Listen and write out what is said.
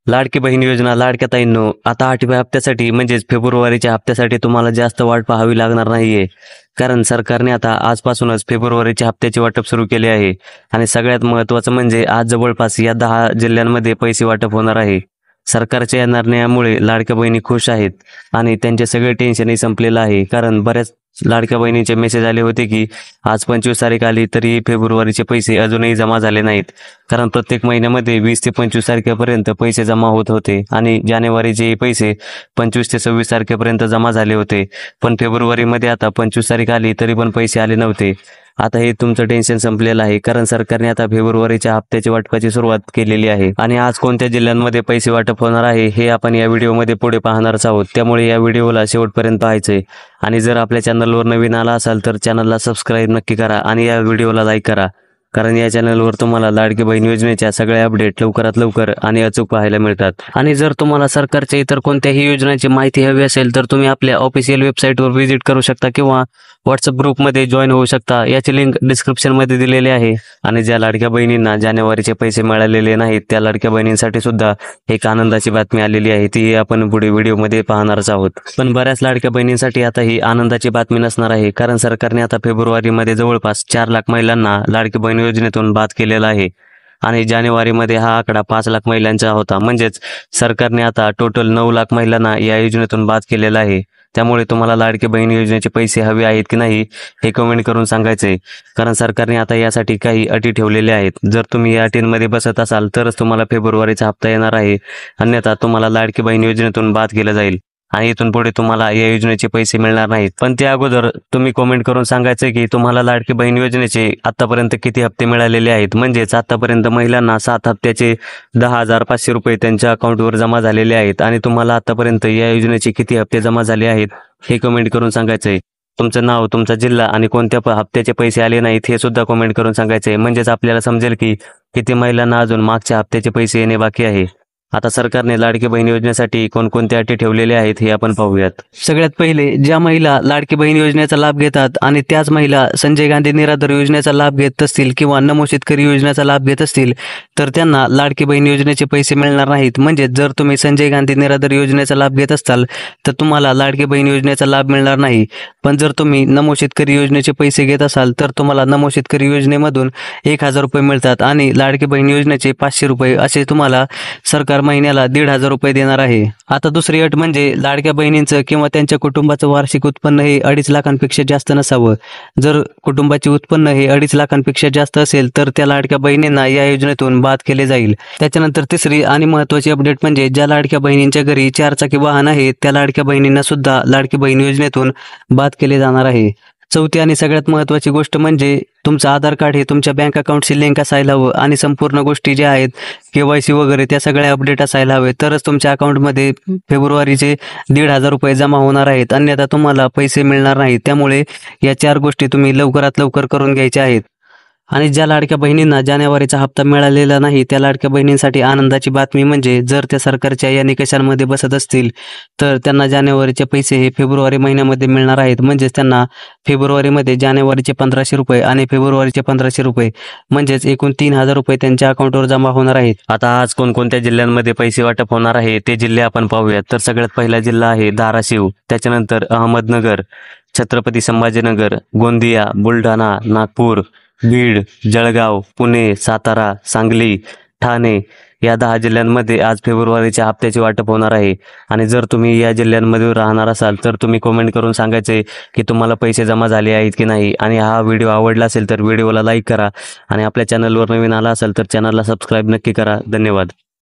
लाडकी बहीण योजना लाडक्या ताईंनो, आता 8व्या हप्त्यासाठी म्हणजेच फेब्रुवारीच्या हप्त्यासाठी तुम्हाला जास्त वाट पाहावी लागणार नाहीये. कारण सरकारने आता आजपासूनच फेब्रुवारीच्या हप्त्याचे वाटप सुरू केले आहे. आणि सगळ्यात महत्त्वाचं म्हणजे आज जवळपास या 10 जिल्ह्यांमध्ये पैसे वाटप होणार आहे. सरकारच्या या निर्णयामुळे लाडक्या बहिणी खुश आहेत आणि त्यांचे सगळे टेन्शनही संपलेलं आहे. कारण बऱ्याच लाडक्या बहिणीचे मेसेज आले होते की आज 25 तारीख आली तरी फेब्रुवारीचे पैसे अजूनही जमा झाले नाहीत. कारण प्रत्येक महिन्यामध्ये 20 ते 25 तारखेपर्यंत पैसे जमा होत होते आणि जानेवारीचे पैसे 25 ते 26 तारखेपर्यंत जमा झाले होते. पण फेब्रुवारीमध्ये आता 25 तारीख आली तरी पण पैसे आले नव्हते. आता हे तुमचं टेन्शन संपलेलं आहे कारण सरकारने आता फेब्रुवारीच्या हप्त्याची वाटपाची सुरुवात केलेली आहे. आणि आज कोणत्या जिल्ह्यांमध्ये पैसे वाटप होणार आहे हे आपण या व्हिडिओमध्ये पुढे पाहणारच आहोत. त्यामुळे या व्हिडिओला शेवटपर्यंत पाहायचंय. आणि जर आपल्या चॅनलवर नवीन आला असाल तर चॅनलला सबस्क्राईब नक्की करा आणि या व्हिडिओला लाईक करा. कारण या चॅनलवर तुम्हाला लाडकी बहीण योजनेच्या सगळ्या अपडेट लवकरात लवकर आणि अचूक पाहायला मिळतात. आणि जर तुम्हाला सरकारच्या इतर कोणत्याही योजनांची माहिती हवी असेल तर तुम्ही आपल्या ऑफिशियल वेबसाईटवर व्हिजिट करू शकता किंवा व्हॉट्सअप ग्रुपमध्ये जॉईन होऊ शकता. याची लिंक डिस्क्रिप्शनमध्ये दिलेली आहे. आणि ज्या लाडक्या बहिणींना जानेवारीचे पैसे मिळालेले नाहीत त्या लाडक्या बहिणींसाठी सुद्धा एक आनंदाची बातमी आलेली आहे. ती आपण पुढे व्हिडिओमध्ये पाहणारच आहोत. पण बऱ्याच लाडक्या बहिणींसाठी आता ही आनंदाची बातमी नसणार आहे. कारण सरकारने आता फेब्रुवारीमध्ये जवळपास 4 लाख महिलांना लाडकी बहीण योजनेतून बाद केलेला आहे. आणि जानेवारीमध्ये हा आकडा 5 लाख महिलांचा होता. म्हणजेच सरकारने आता टोटल 9 लाख महिलांना या योजनेतून बाद केलेला आहे. त्यामुळे तुम्हाला लाडकी बहीण योजनेचे पैसे हवे आहेत की नाही हे कमेंट करून सांगायचे. कारण सरकारने आता यासाठी काही अटी ठेवलेल्या आहेत. जर तुम्ही या अटींमध्ये बसत असाल तरच तुम्हाला फेब्रुवारीचा हप्ता येणार आहे. अन्यथा तुम्हाला लाडकी बहीण योजनेतून बाद केलं जाईल आणि इथून पुढे तुम्हाला या योजनेचे पैसे मिळणार नाहीत. पण त्या अगोदर तुम्ही कमेंट करून सांगायचे की तुम्हाला लाडकी बहीण योजनेचे आतापर्यंत किती हप्ते मिळालेले आहेत. म्हणजेच आतापर्यंत महिलांना 7 हप्त्याचे 10,500 रुपये त्यांच्या अकाउंटवर जमा झालेले आहेत. आणि तुम्हाला आतापर्यंत या योजनेचे किती हप्ते जमा झाले आहेत हे कमेंट करून सांगायचे. तुमचं नाव, तुमचा जिल्हा आणि कोणत्या हप्त्याचे पैसे आले नाहीत हे सुद्धा कमेंट करून सांगायचे. म्हणजेच आपल्याला समजेल की किती महिलांना अजून मागच्या हप्त्याचे पैसे येणे बाकी आहे. आता सरकारने लाडकी बहीण योजनेसाठी कोणकोणत्या अटी ठेवलेल्या आहेत हे आपण पाहूयात. सगळ्यात पहिले, ज्या महिला लाडकी बहीण योजनेचा लाभ घेतात आणि त्याच महिला संजय गांधी निराधार योजनेचा लाभ घेत असतील किंवा नमो शेतकरी योजनेचा लाभ घेत असतील तर त्यांना लाडकी बहीण योजनेचे पैसे मिळणार नाहीत. म्हणजे जर तुम्ही संजय गांधी निराधार योजनेचा लाभ घेत असाल तर तुम्हाला लाडकी बहीण योजनेचा लाभ मिळणार नाही. पण जर तुम्ही नमो शेतकरी योजनेचे पैसे घेत असाल तर तुम्हाला नमो शेतकरी योजनेमधून 1,000 रुपये मिळतात आणि लाडकी बहीण योजनेचे 500 रुपये असे तुम्हाला सरकार महिन्याला 1,500 रुपये देणार आहे. आता दुसरी अट म्हणजे लाडक्या बहिणींचं किंवा त्यांच्या कुटुंबाचं वार्षिक उत्पन्न हे 2.5 लाखांपेक्षा जास्त नसावं. जर कुटुंबाचे उत्पन्न हे 2.5 लाखांपेक्षा जास्त असेल तर त्या लाडक्या बहिणींना या योजनेतून बाद केले जाईल. त्याच्यानंतर तिसरी आणि महत्त्वाची अपडेट म्हणजे ज्या लाडक्या बहिणींच्या घरी 4 चाकी वाहन आहे त्या लाडक्या बहिणींना सुद्धा लाडकी बहीण योजनेतून बाद केले जाणार आहे. चौथी आणि सगळ्यात महत्त्वाची गोष्ट म्हणजे तुमचं आधार कार्ड हे तुमच्या बँक अकाउंटशी लिंक असायला हवं आणि संपूर्ण गोष्टी ज्या आहेत KYC वगैरे त्या सगळ्या अपडेट असायला हवे. तरच तुमच्या अकाउंटमध्ये फेब्रुवारीचे 1,500 रुपये जमा होणार आहेत. अन्यथा तुम्हाला पैसे मिळणार नाहीत. त्यामुळे या 4 गोष्टी तुम्ही लवकरात लवकर करून घ्यायच्या आहेत. आणि ज्या लाडक्या बहिणींना जानेवारीचा हप्ता मिळालेला नाही त्या लाडक्या बहिणींसाठी आनंदाची बातमी म्हणजे जर त्या सरकारच्या या निकषांमध्ये बसत असतील तर त्यांना जानेवारीचे पैसे हे फेब्रुवारी महिन्यामध्ये मिळणार आहेत. म्हणजेच त्यांना फेब्रुवारीमध्ये जानेवारीचे 1,500 रुपये आणि फेब्रुवारीचे 1,500 रुपये म्हणजेच एकूण 3,000 रुपये त्यांच्या अकाउंटवर जमा होणार आहेत. आता आज कोणकोणत्या जिल्ह्यांमध्ये पैसे वाटप होणार आहे ते जिल्हे आपण पाहूयात. तर सगळ्यात पहिला जिल्हा आहे धाराशिव, त्याच्यानंतर अहमदनगर, छत्रपती संभाजीनगर, गोंदिया, बुलढाणा, नागपूर, बीड, जळगाव, पुणे, सातारा, सांगली, ठाणे या 10 जिल्ह्यांमध्ये आज फेब्रुवारीच्या हप्त्याचे वाटप होणार आहे. आणि जर तुम्ही या जिल्ह्यांमध्ये राहणार असाल तर तुम्ही कमेंट करून सांगायचे की तुम्हाला पैसे जमा झाले आहेत की नाही. आणि हा व्हिडिओ आवडला असेल तर व्हिडिओला लाईक करा आणि आपल्या चॅनलवर नवीन आला असेल तर चॅनलला सबस्क्राईब नक्की करा. धन्यवाद.